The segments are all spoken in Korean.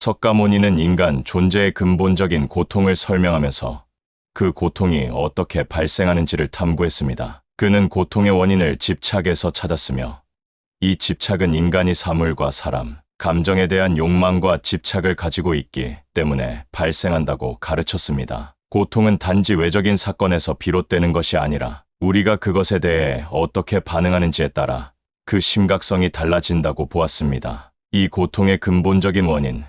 석가모니는 인간 존재의 근본적인 고통을 설명하면서 그 고통이 어떻게 발생하는지를 탐구했습니다. 그는 고통의 원인을 집착에서 찾았으며 이 집착은 인간이 사물과 사람, 감정에 대한 욕망과 집착을 가지고 있기 때문에 발생한다고 가르쳤습니다. 고통은 단지 외적인 사건에서 비롯되는 것이 아니라 우리가 그것에 대해 어떻게 반응하는지에 따라 그 심각성이 달라진다고 보았습니다. 이 고통의 근본적인 원인,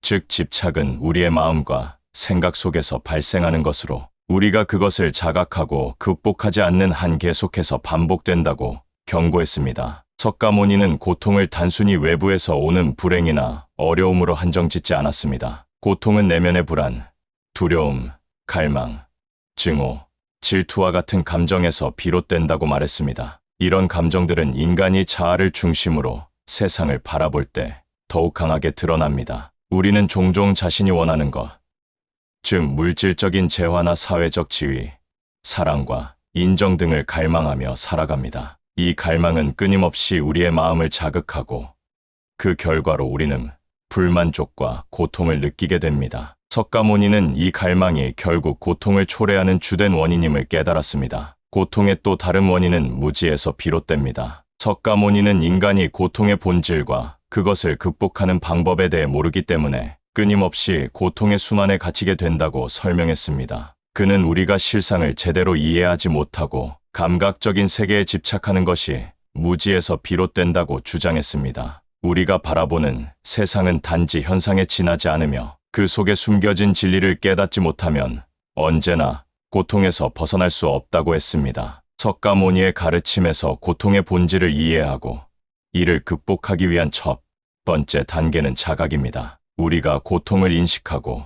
즉 집착은 우리의 마음과 생각 속에서 발생하는 것으로 우리가 그것을 자각하고 극복하지 않는 한 계속해서 반복된다고 경고했습니다. 석가모니는 고통을 단순히 외부에서 오는 불행이나 어려움으로 한정짓지 않았습니다. 고통은 내면의 불안, 두려움, 갈망, 증오, 질투와 같은 감정에서 비롯된다고 말했습니다. 이런 감정들은 인간이 자아를 중심으로 세상을 바라볼 때 더욱 강하게 드러납니다. 우리는 종종 자신이 원하는 것, 즉 물질적인 재화나 사회적 지위, 사랑과 인정 등을 갈망하며 살아갑니다. 이 갈망은 끊임없이 우리의 마음을 자극하고 그 결과로 우리는 불만족과 고통을 느끼게 됩니다. 석가모니는 이 갈망이 결국 고통을 초래하는 주된 원인임을 깨달았습니다. 고통의 또 다른 원인은 무지에서 비롯됩니다. 석가모니는 인간이 고통의 본질과 그것을 극복하는 방법에 대해 모르기 때문에 끊임없이 고통의 순환에 갇히게 된다고 설명했습니다. 그는 우리가 실상을 제대로 이해하지 못하고 감각적인 세계에 집착하는 것이 무지에서 비롯된다고 주장했습니다. 우리가 바라보는 세상은 단지 현상에 지나지 않으며 그 속에 숨겨진 진리를 깨닫지 못하면 언제나 고통에서 벗어날 수 없다고 했습니다. 석가모니의 가르침에서 고통의 본질을 이해하고 이를 극복하기 위한 첫 번째 단계는 자각입니다. 우리가 고통을 인식하고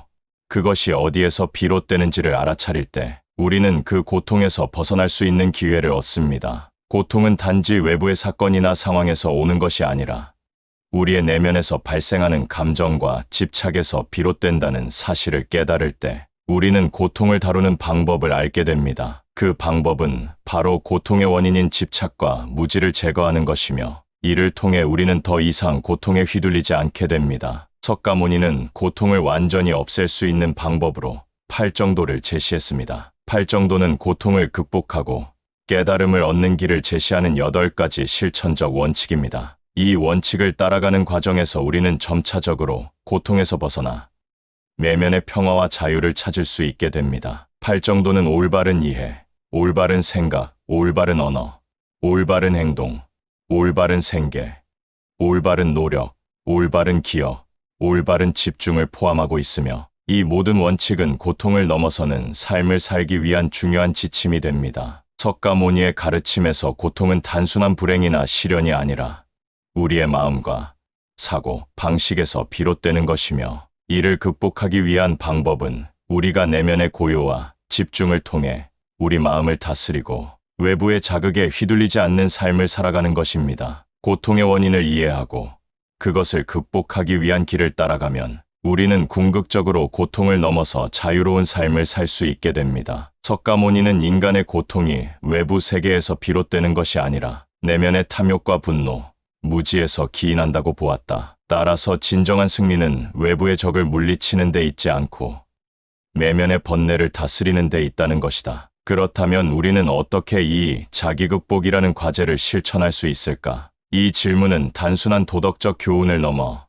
그것이 어디에서 비롯되는지를 알아차릴 때 우리는 그 고통에서 벗어날 수 있는 기회를 얻습니다. 고통은 단지 외부의 사건이나 상황에서 오는 것이 아니라 우리의 내면에서 발생하는 감정과 집착에서 비롯된다는 사실을 깨달을 때 우리는 고통을 다루는 방법을 알게 됩니다. 그 방법은 바로 고통의 원인인 집착과 무지를 제거하는 것이며 이를 통해 우리는 더 이상 고통에 휘둘리지 않게 됩니다. 석가모니는 고통을 완전히 없앨 수 있는 방법으로 팔정도를 제시했습니다. 팔정도는 고통을 극복하고 깨달음을 얻는 길을 제시하는 8가지 실천적 원칙입니다. 이 원칙을 따라가는 과정에서 우리는 점차적으로 고통에서 벗어나 내면의 평화와 자유를 찾을 수 있게 됩니다. 팔정도는 올바른 이해, 올바른 생각, 올바른 언어, 올바른 행동, 올바른 생계, 올바른 노력, 올바른 기억, 올바른 집중을 포함하고 있으며 이 모든 원칙은 고통을 넘어서는 삶을 살기 위한 중요한 지침이 됩니다. 석가모니의 가르침에서 고통은 단순한 불행이나 시련이 아니라 우리의 마음과 사고, 방식에서 비롯되는 것이며 이를 극복하기 위한 방법은 우리가 내면의 고요와 집중을 통해 우리 마음을 다스리고 외부의 자극에 휘둘리지 않는 삶을 살아가는 것입니다. 고통의 원인을 이해하고 그것을 극복하기 위한 길을 따라가면 우리는 궁극적으로 고통을 넘어서 자유로운 삶을 살 수 있게 됩니다. 석가모니는 인간의 고통이 외부 세계에서 비롯되는 것이 아니라 내면의 탐욕과 분노, 무지에서 기인한다고 보았다. 따라서 진정한 승리는 외부의 적을 물리치는 데 있지 않고 내면의 번뇌를 다스리는 데 있다는 것이다. 그렇다면 우리는 어떻게 이 자기극복이라는 과제를 실천할 수 있을까? 이 질문은 단순한 도덕적 교훈을 넘어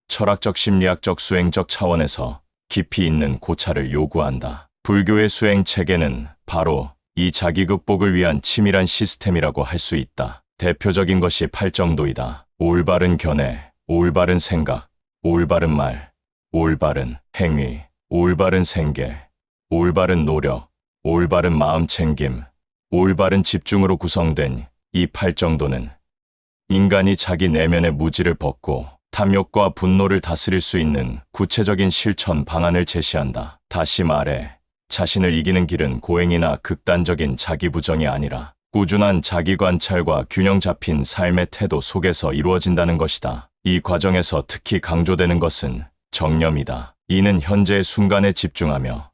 철학적 심리학적 수행적 차원에서 깊이 있는 고찰을 요구한다. 불교의 수행 체계는 바로 이 자기극복을 위한 치밀한 시스템이라고 할 수 있다. 대표적인 것이 팔정도이다. 올바른 견해, 올바른 생각, 올바른 말, 올바른 행위, 올바른 생계, 올바른 노력, 올바른 마음 챙김, 올바른 집중으로 구성된 이 팔정도는 인간이 자기 내면의 무지를 벗고 탐욕과 분노를 다스릴 수 있는 구체적인 실천 방안을 제시한다. 다시 말해, 자신을 이기는 길은 고행이나 극단적인 자기 부정이 아니라 꾸준한 자기 관찰과 균형 잡힌 삶의 태도 속에서 이루어진다는 것이다. 이 과정에서 특히 강조되는 것은 정념이다. 이는 현재의 순간에 집중하며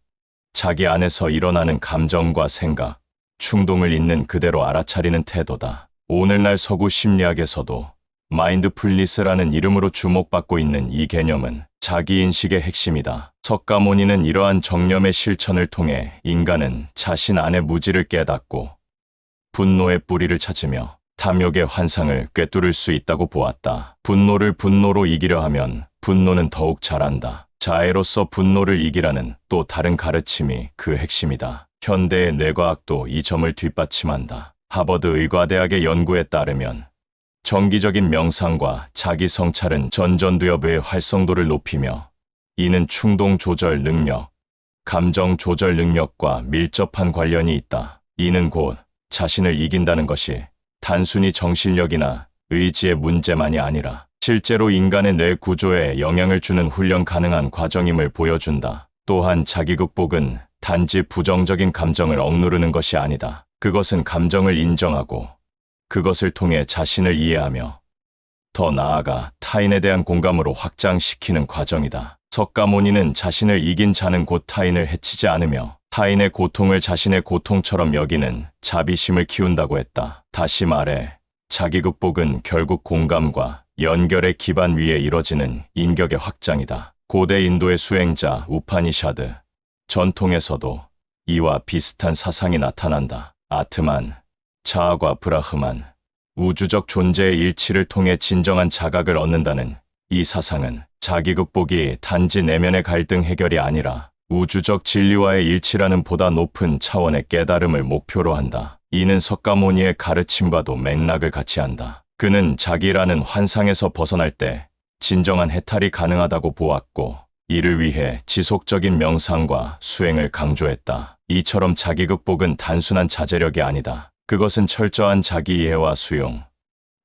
자기 안에서 일어나는 감정과 생각, 충동을 있는 그대로 알아차리는 태도다. 오늘날 서구 심리학에서도 마인드풀니스라는 이름으로 주목받고 있는 이 개념은 자기인식의 핵심이다. 석가모니는 이러한 정념의 실천을 통해 인간은 자신 안의 무지를 깨닫고 분노의 뿌리를 찾으며 탐욕의 환상을 꿰뚫을 수 있다고 보았다. 분노를 분노로 이기려 하면 분노는 더욱 자란다. 자애로서 분노를 이기라는 또 다른 가르침이 그 핵심이다. 현대의 뇌과학도 이 점을 뒷받침한다. 하버드 의과대학의 연구에 따르면 정기적인 명상과 자기 성찰은 전전두엽의 활성도를 높이며 이는 충동 조절 능력, 감정 조절 능력과 밀접한 관련이 있다. 이는 곧 자신을 이긴다는 것이 단순히 정신력이나 의지의 문제만이 아니라 실제로 인간의 뇌 구조에 영향을 주는 훈련 가능한 과정임을 보여준다. 또한 자기 극복은 단지 부정적인 감정을 억누르는 것이 아니다. 그것은 감정을 인정하고 그것을 통해 자신을 이해하며 더 나아가 타인에 대한 공감으로 확장시키는 과정이다. 석가모니는 자신을 이긴 자는 곧 타인을 해치지 않으며 타인의 고통을 자신의 고통처럼 여기는 자비심을 키운다고 했다. 다시 말해 자기 극복은 결국 공감과 연결의 기반 위에 이뤄지는 인격의 확장이다. 고대 인도의 수행자 우파니샤드 전통에서도 이와 비슷한 사상이 나타난다. 아트만, 자아과 브라흐만, 우주적 존재의 일치를 통해 진정한 자각을 얻는다는 이 사상은 자기 극복이 단지 내면의 갈등 해결이 아니라 우주적 진리와의 일치라는 보다 높은 차원의 깨달음을 목표로 한다. 이는 석가모니의 가르침과도 맥락을 같이 한다. 그는 자기라는 환상에서 벗어날 때 진정한 해탈이 가능하다고 보았고 이를 위해 지속적인 명상과 수행을 강조했다. 이처럼 자기 극복은 단순한 자제력이 아니다. 그것은 철저한 자기 이해와 수용,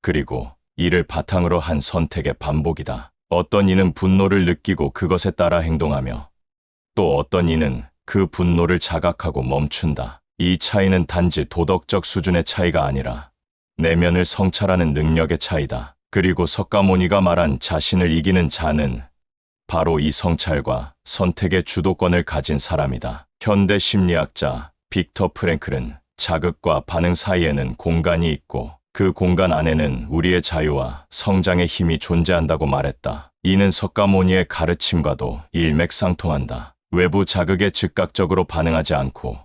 그리고 이를 바탕으로 한 선택의 반복이다. 어떤 이는 분노를 느끼고 그것에 따라 행동하며 또 어떤 이는 그 분노를 자각하고 멈춘다. 이 차이는 단지 도덕적 수준의 차이가 아니라 내면을 성찰하는 능력의 차이다. 그리고 석가모니가 말한 자신을 이기는 자는 바로 이 성찰과 선택의 주도권을 가진 사람이다. 현대 심리학자 빅터 프랭클은 자극과 반응 사이에는 공간이 있고 그 공간 안에는 우리의 자유와 성장의 힘이 존재한다고 말했다. 이는 석가모니의 가르침과도 일맥상통한다. 외부 자극에 즉각적으로 반응하지 않고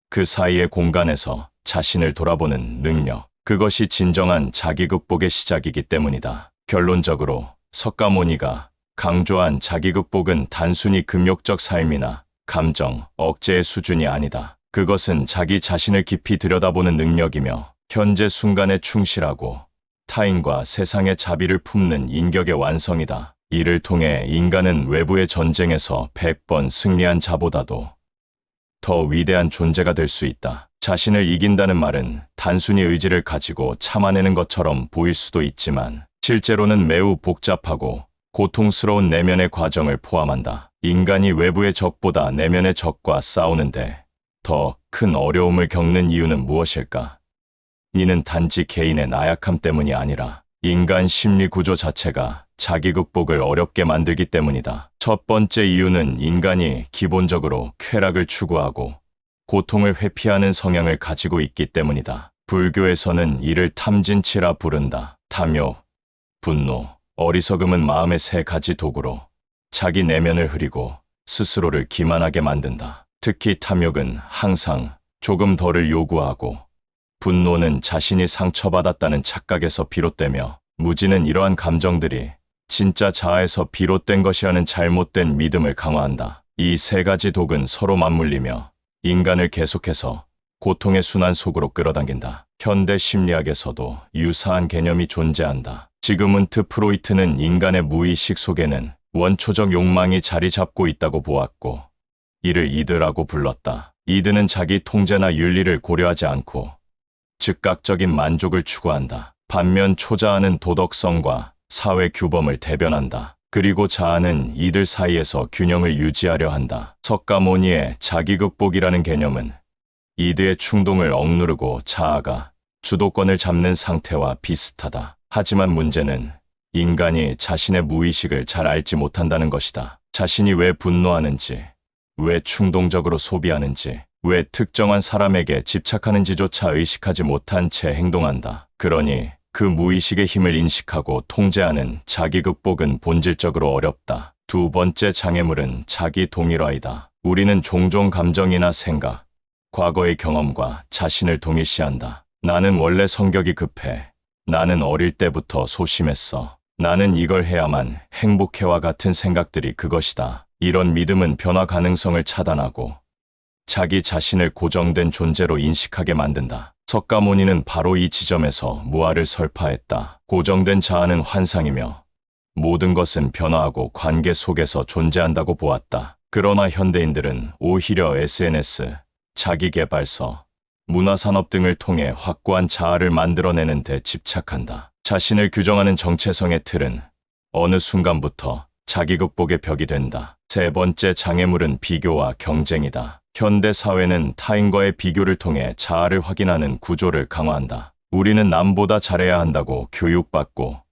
그 사이의 공간에서 자신을 돌아보는 능력, 그것이 진정한 자기 극복의 시작이기 때문이다. 결론적으로 석가모니가 강조한 자기 극복은 단순히 금욕적 삶이나 감정, 억제의 수준이 아니다. 그것은 자기 자신을 깊이 들여다보는 능력이며 현재 순간에 충실하고 타인과 세상의 자비를 품는 인격의 완성이다. 이를 통해 인간은 외부의 전쟁에서 100번 승리한 자보다도 더 위대한 존재가 될 수 있다. 자신을 이긴다는 말은 단순히 의지를 가지고 참아내는 것처럼 보일 수도 있지만 실제로는 매우 복잡하고 고통스러운 내면의 과정을 포함한다. 인간이 외부의 적보다 내면의 적과 싸우는데 더 큰 어려움을 겪는 이유는 무엇일까? 이는 단지 개인의 나약함 때문이 아니라 인간 심리 구조 자체가 자기 극복을 어렵게 만들기 때문이다. 첫 번째 이유는 인간이 기본적으로 쾌락을 추구하고 고통을 회피하는 성향을 가지고 있기 때문이다. 불교에서는 이를 탐진치라 부른다. 탐욕, 분노, 어리석음은 마음의 세 가지 도구로 자기 내면을 흐리고 스스로를 기만하게 만든다. 특히 탐욕은 항상 조금 더를 요구하고 분노는 자신이 상처받았다는 착각에서 비롯되며 무지는 이러한 감정들이 진짜 자아에서 비롯된 것이라는 잘못된 믿음을 강화한다. 이 세 가지 독은 서로 맞물리며 인간을 계속해서 고통의 순환 속으로 끌어당긴다. 현대 심리학에서도 유사한 개념이 존재한다. 지그문트 프로이트는 인간의 무의식 속에는 원초적 욕망이 자리 잡고 있다고 보았고 이를 이드라고 불렀다. 이드는 자기 통제나 윤리를 고려하지 않고 즉각적인 만족을 추구한다. 반면 초자아는 도덕성과 사회 규범을 대변한다. 그리고 자아는 이들 사이에서 균형을 유지하려 한다. 석가모니의 자기 극복이라는 개념은 이드의 충동을 억누르고 자아가 주도권을 잡는 상태와 비슷하다. 하지만 문제는 인간이 자신의 무의식을 잘 알지 못한다는 것이다. 자신이 왜 분노하는지, 왜 충동적으로 소비하는지, 왜 특정한 사람에게 집착하는지조차 의식하지 못한 채 행동한다. 그러니 그 무의식의 힘을 인식하고 통제하는 자기 극복은 본질적으로 어렵다. 두 번째 장애물은 자기 동일화이다. 우리는 종종 감정이나 생각, 과거의 경험과 자신을 동일시한다. 나는 원래 성격이 급해. 나는 어릴 때부터 소심했어. 나는 이걸 해야만 행복해와 같은 생각들이 그것이다. 이런 믿음은 변화 가능성을 차단하고 자기 자신을 고정된 존재로 인식하게 만든다. 석가모니는 바로 이 지점에서 무아를 설파했다. 고정된 자아는 환상이며 모든 것은 변화하고 관계 속에서 존재한다고 보았다. 그러나 현대인들은 오히려 SNS, 자기계발서, 문화산업 등을 통해 확고한 자아를 만들어내는 데 집착한다. 자신을 규정하는 정체성의 틀은 어느 순간부터 자기 극복의 벽이 된다. 세 번째 장애물은 비교와 경쟁이다. 현대 사회는 타인과의 비교를 통해 자아를 확인하는 구조를 강화한다. 우리는 남보다 잘해야 한다고 교육받고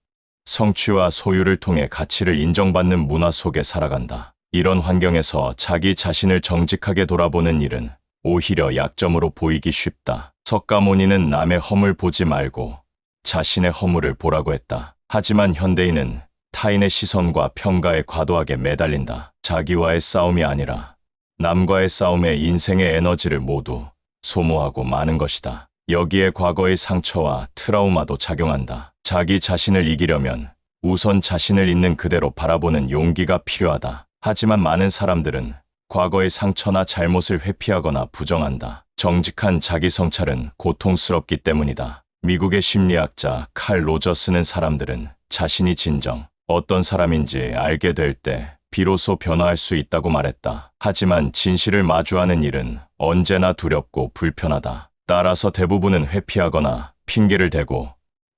성취와 소유를 통해 가치를 인정받는 문화 속에 살아간다. 이런 환경에서 자기 자신을 정직하게 돌아보는 일은 오히려 약점으로 보이기 쉽다. 석가모니는 남의 허물 보지 말고 자신의 허물을 보라고 했다. 하지만 현대인은 타인의 시선과 평가에 과도하게 매달린다. 자기와의 싸움이 아니라 남과의 싸움에 인생의 에너지를 모두 소모하고 마는 것이다. 여기에 과거의 상처와 트라우마도 작용한다. 자기 자신을 이기려면 우선 자신을 있는 그대로 바라보는 용기가 필요하다. 하지만 많은 사람들은 과거의 상처나 잘못을 회피하거나 부정한다. 정직한 자기 성찰은 고통스럽기 때문이다. 미국의 심리학자 칼 로저스는 사람들은 자신이 진정 어떤 사람인지 알게 될 때 비로소 변화할 수 있다고 말했다. 하지만 진실을 마주하는 일은 언제나 두렵고 불편하다. 따라서 대부분은 회피하거나 핑계를 대고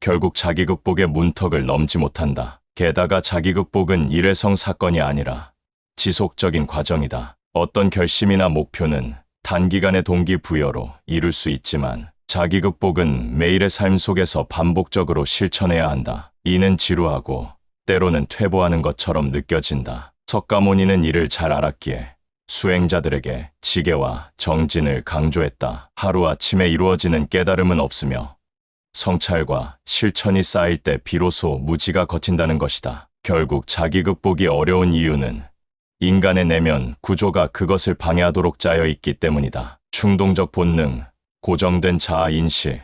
결국 자기 극복의 문턱을 넘지 못한다. 게다가 자기 극복은 일회성 사건이 아니라 지속적인 과정이다. 어떤 결심이나 목표는 단기간의 동기부여로 이룰 수 있지만 자기 극복은 매일의 삶 속에서 반복적으로 실천해야 한다. 이는 지루하고 때로는 퇴보하는 것처럼 느껴진다. 석가모니는 이를 잘 알았기에 수행자들에게 지게와 정진을 강조했다. 하루아침에 이루어지는 깨달음은 없으며 성찰과 실천이 쌓일 때 비로소 무지가 걷힌다는 것이다. 결국 자기 극복이 어려운 이유는 인간의 내면 구조가 그것을 방해하도록 짜여 있기 때문이다. 충동적 본능, 고정된 자아 인식,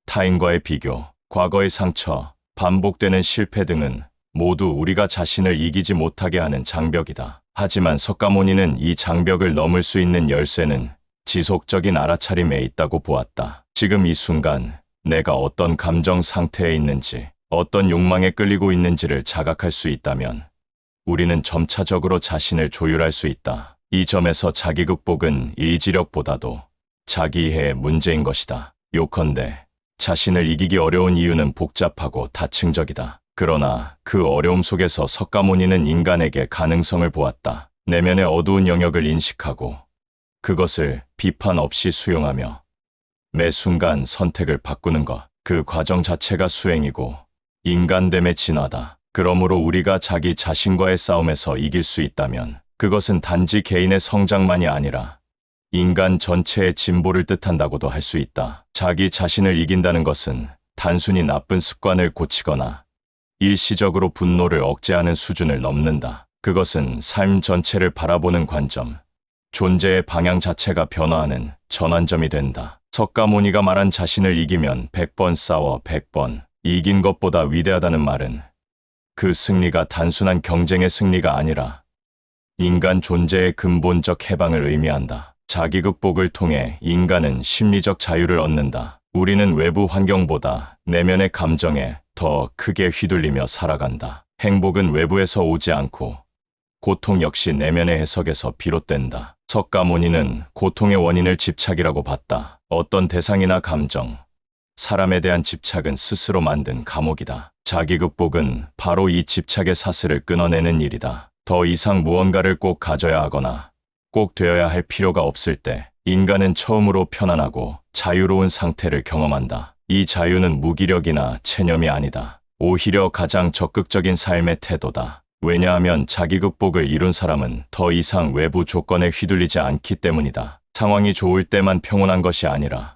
타인과의 비교, 과거의 상처, 반복되는 실패 등은 모두 우리가 자신을 이기지 못하게 하는 장벽이다. 하지만 석가모니는 이 장벽을 넘을 수 있는 열쇠는 지속적인 알아차림에 있다고 보았다. 지금 이 순간 내가 어떤 감정 상태에 있는지, 어떤 욕망에 끌리고 있는지를 자각할 수 있다면 우리는 점차적으로 자신을 조율할 수 있다. 이 점에서 자기 극복은 의지력보다도 자기이해의 문제인 것이다. 요컨대 자신을 이기기 어려운 이유는 복잡하고 다층적이다. 그러나 그 어려움 속에서 석가모니는 인간에게 가능성을 보았다. 내면의 어두운 영역을 인식하고 그것을 비판 없이 수용하며 매 순간 선택을 바꾸는 것, 그 과정 자체가 수행이고 인간됨의 진화다. 그러므로 우리가 자기 자신과의 싸움에서 이길 수 있다면 그것은 단지 개인의 성장만이 아니라 인간 전체의 진보를 뜻한다고도 할 수 있다. 자기 자신을 이긴다는 것은 단순히 나쁜 습관을 고치거나 일시적으로 분노를 억제하는 수준을 넘는다. 그것은 삶 전체를 바라보는 관점, 존재의 방향 자체가 변화하는 전환점이 된다. 석가모니가 말한 자신을 이기면 100번 싸워 100번 이긴 것보다 위대하다는 말은 그 승리가 단순한 경쟁의 승리가 아니라 인간 존재의 근본적 해방을 의미한다. 자기 극복을 통해 인간은 심리적 자유를 얻는다. 우리는 외부 환경보다 내면의 감정에 더 크게 휘둘리며 살아간다. 행복은 외부에서 오지 않고 고통 역시 내면의 해석에서 비롯된다. 석가모니는 고통의 원인을 집착이라고 봤다. 어떤 대상이나 감정, 사람에 대한 집착은 스스로 만든 감옥이다. 자기 극복은 바로 이 집착의 사슬을 끊어내는 일이다. 더 이상 무언가를 꼭 가져야 하거나 꼭 되어야 할 필요가 없을 때 인간은 처음으로 편안하고 자유로운 상태를 경험한다. 이 자유는 무기력이나 체념이 아니다. 오히려 가장 적극적인 삶의 태도다. 왜냐하면 자기 극복을 이룬 사람은 더 이상 외부 조건에 휘둘리지 않기 때문이다. 상황이 좋을 때만 평온한 것이 아니라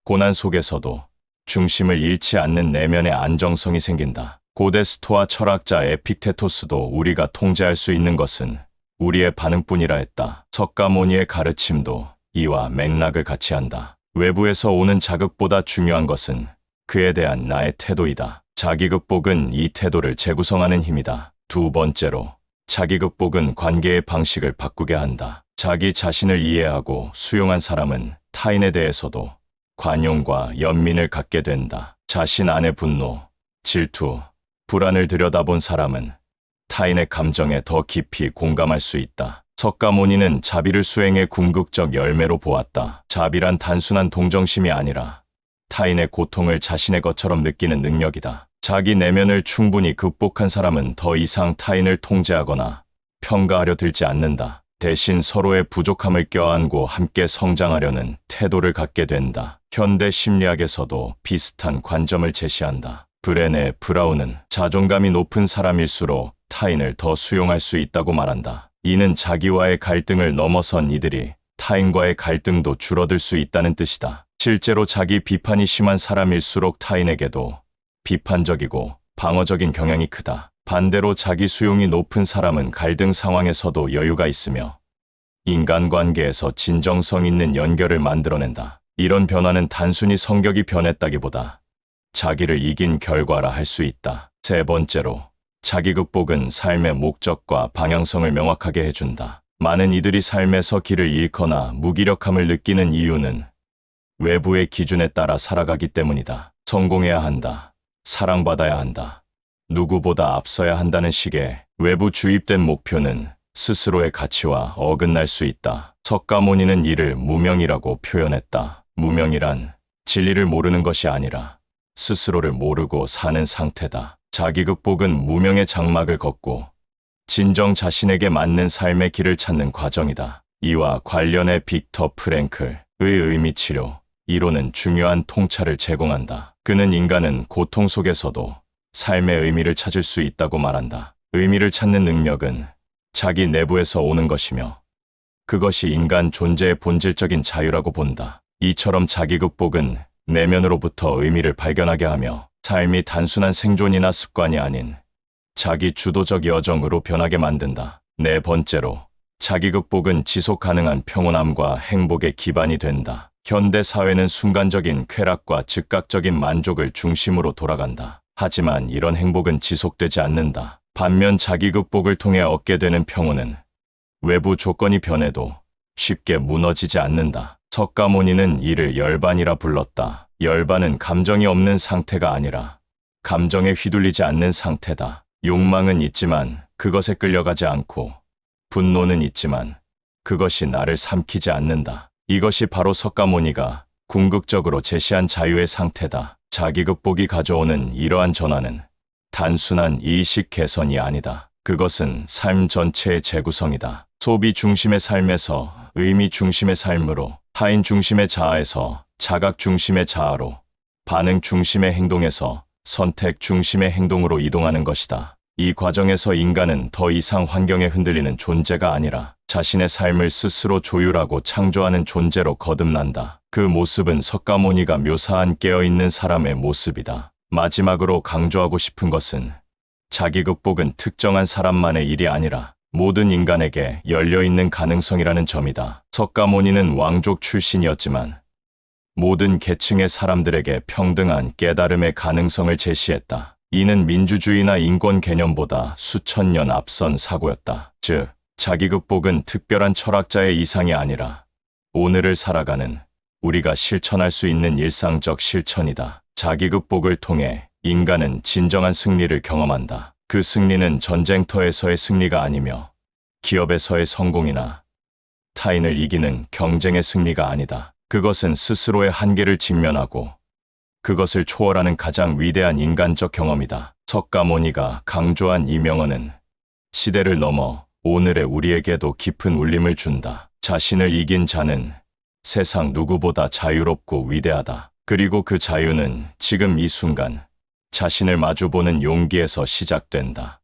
고난 속에서도 중심을 잃지 않는 내면의 안정성이 생긴다. 고대 스토아 철학자 에픽테토스도 우리가 통제할 수 있는 것은 우리의 반응뿐이라 했다. 석가모니의 가르침도 이와 맥락을 같이 한다. 외부에서 오는 자극보다 중요한 것은 그에 대한 나의 태도이다. 자기극복은 이 태도를 재구성하는 힘이다. 두 번째로, 자기극복은 관계의 방식을 바꾸게 한다. 자기 자신을 이해하고 수용한 사람은 타인에 대해서도 관용과 연민을 갖게 된다. 자신 안의 분노, 질투, 불안을 들여다본 사람은 타인의 감정에 더 깊이 공감할 수 있다. 석가모니는 자비를 수행의 궁극적 열매로 보았다. 자비란 단순한 동정심이 아니라 타인의 고통을 자신의 것처럼 느끼는 능력이다. 자기 내면을 충분히 극복한 사람은 더 이상 타인을 통제하거나 평가하려 들지 않는다. 대신 서로의 부족함을 껴안고 함께 성장하려는 태도를 갖게 된다. 현대 심리학에서도 비슷한 관점을 제시한다. 브레네 브라운은 자존감이 높은 사람일수록 타인을 더 수용할 수 있다고 말한다. 이는 자기와의 갈등을 넘어선 이들이 타인과의 갈등도 줄어들 수 있다는 뜻이다. 실제로 자기 비판이 심한 사람일수록 타인에게도 비판적이고 방어적인 경향이 크다. 반대로 자기 수용이 높은 사람은 갈등 상황에서도 여유가 있으며 인간관계에서 진정성 있는 연결을 만들어낸다. 이런 변화는 단순히 성격이 변했다기보다 자기를 이긴 결과라 할 수 있다. 세 번째로, 자기극복은 삶의 목적과 방향성을 명확하게 해준다. 많은 이들이 삶에서 길을 잃거나 무기력함을 느끼는 이유는 외부의 기준에 따라 살아가기 때문이다. 성공해야 한다. 사랑받아야 한다. 누구보다 앞서야 한다는 식의 외부 주입된 목표는 스스로의 가치와 어긋날 수 있다. 석가모니는 이를 무명이라고 표현했다. 무명이란 진리를 모르는 것이 아니라 스스로를 모르고 사는 상태다. 자기극복은 무명의 장막을 걷고 진정 자신에게 맞는 삶의 길을 찾는 과정이다. 이와 관련해 빅터 프랭클의 의미치료 이론은 중요한 통찰을 제공한다. 그는 인간은 고통 속에서도 삶의 의미를 찾을 수 있다고 말한다. 의미를 찾는 능력은 자기 내부에서 오는 것이며 그것이 인간 존재의 본질적인 자유라고 본다. 이처럼 자기극복은 내면으로부터 의미를 발견하게 하며 삶이 단순한 생존이나 습관이 아닌 자기 주도적 여정으로 변하게 만든다. 네 번째로, 자기극복은 지속 가능한 평온함과 행복의 기반이 된다. 현대 사회는 순간적인 쾌락과 즉각적인 만족을 중심으로 돌아간다. 하지만 이런 행복은 지속되지 않는다. 반면 자기극복을 통해 얻게 되는 평온은 외부 조건이 변해도 쉽게 무너지지 않는다. 석가모니는 이를 열반이라 불렀다. 열반은 감정이 없는 상태가 아니라 감정에 휘둘리지 않는 상태다. 욕망은 있지만 그것에 끌려가지 않고 분노는 있지만 그것이 나를 삼키지 않는다. 이것이 바로 석가모니가 궁극적으로 제시한 자유의 상태다. 자기극복이 가져오는 이러한 전환은 단순한 이식 개선이 아니다. 그것은 삶 전체의 재구성이다. 소비 중심의 삶에서 의미 중심의 삶으로, 타인 중심의 자아에서 자각 중심의 자아로, 반응 중심의 행동에서 선택 중심의 행동으로 이동하는 것이다. 이 과정에서 인간은 더 이상 환경에 흔들리는 존재가 아니라 자신의 삶을 스스로 조율하고 창조하는 존재로 거듭난다. 그 모습은 석가모니가 묘사한 깨어있는 사람의 모습이다. 마지막으로 강조하고 싶은 것은 자기극복은 특정한 사람만의 일이 아니라 모든 인간에게 열려있는 가능성이라는 점이다. 석가모니는 왕족 출신이었지만 모든 계층의 사람들에게 평등한 깨달음의 가능성을 제시했다. 이는 민주주의나 인권 개념보다 수천 년 앞선 사고였다. 즉, 자기극복은 특별한 철학자의 이상이 아니라 오늘을 살아가는 우리가 실천할 수 있는 일상적 실천이다. 자기극복을 통해 인간은 진정한 승리를 경험한다. 그 승리는 전쟁터에서의 승리가 아니며 기업에서의 성공이나 타인을 이기는 경쟁의 승리가 아니다. 그것은 스스로의 한계를 직면하고 그것을 초월하는 가장 위대한 인간적 경험이다. 석가모니가 강조한 이 명언은 시대를 넘어 오늘의 우리에게도 깊은 울림을 준다. 자신을 이긴 자는 세상 누구보다 자유롭고 위대하다. 그리고 그 자유는 지금 이 순간 자신을 마주보는 용기에서 시작된다.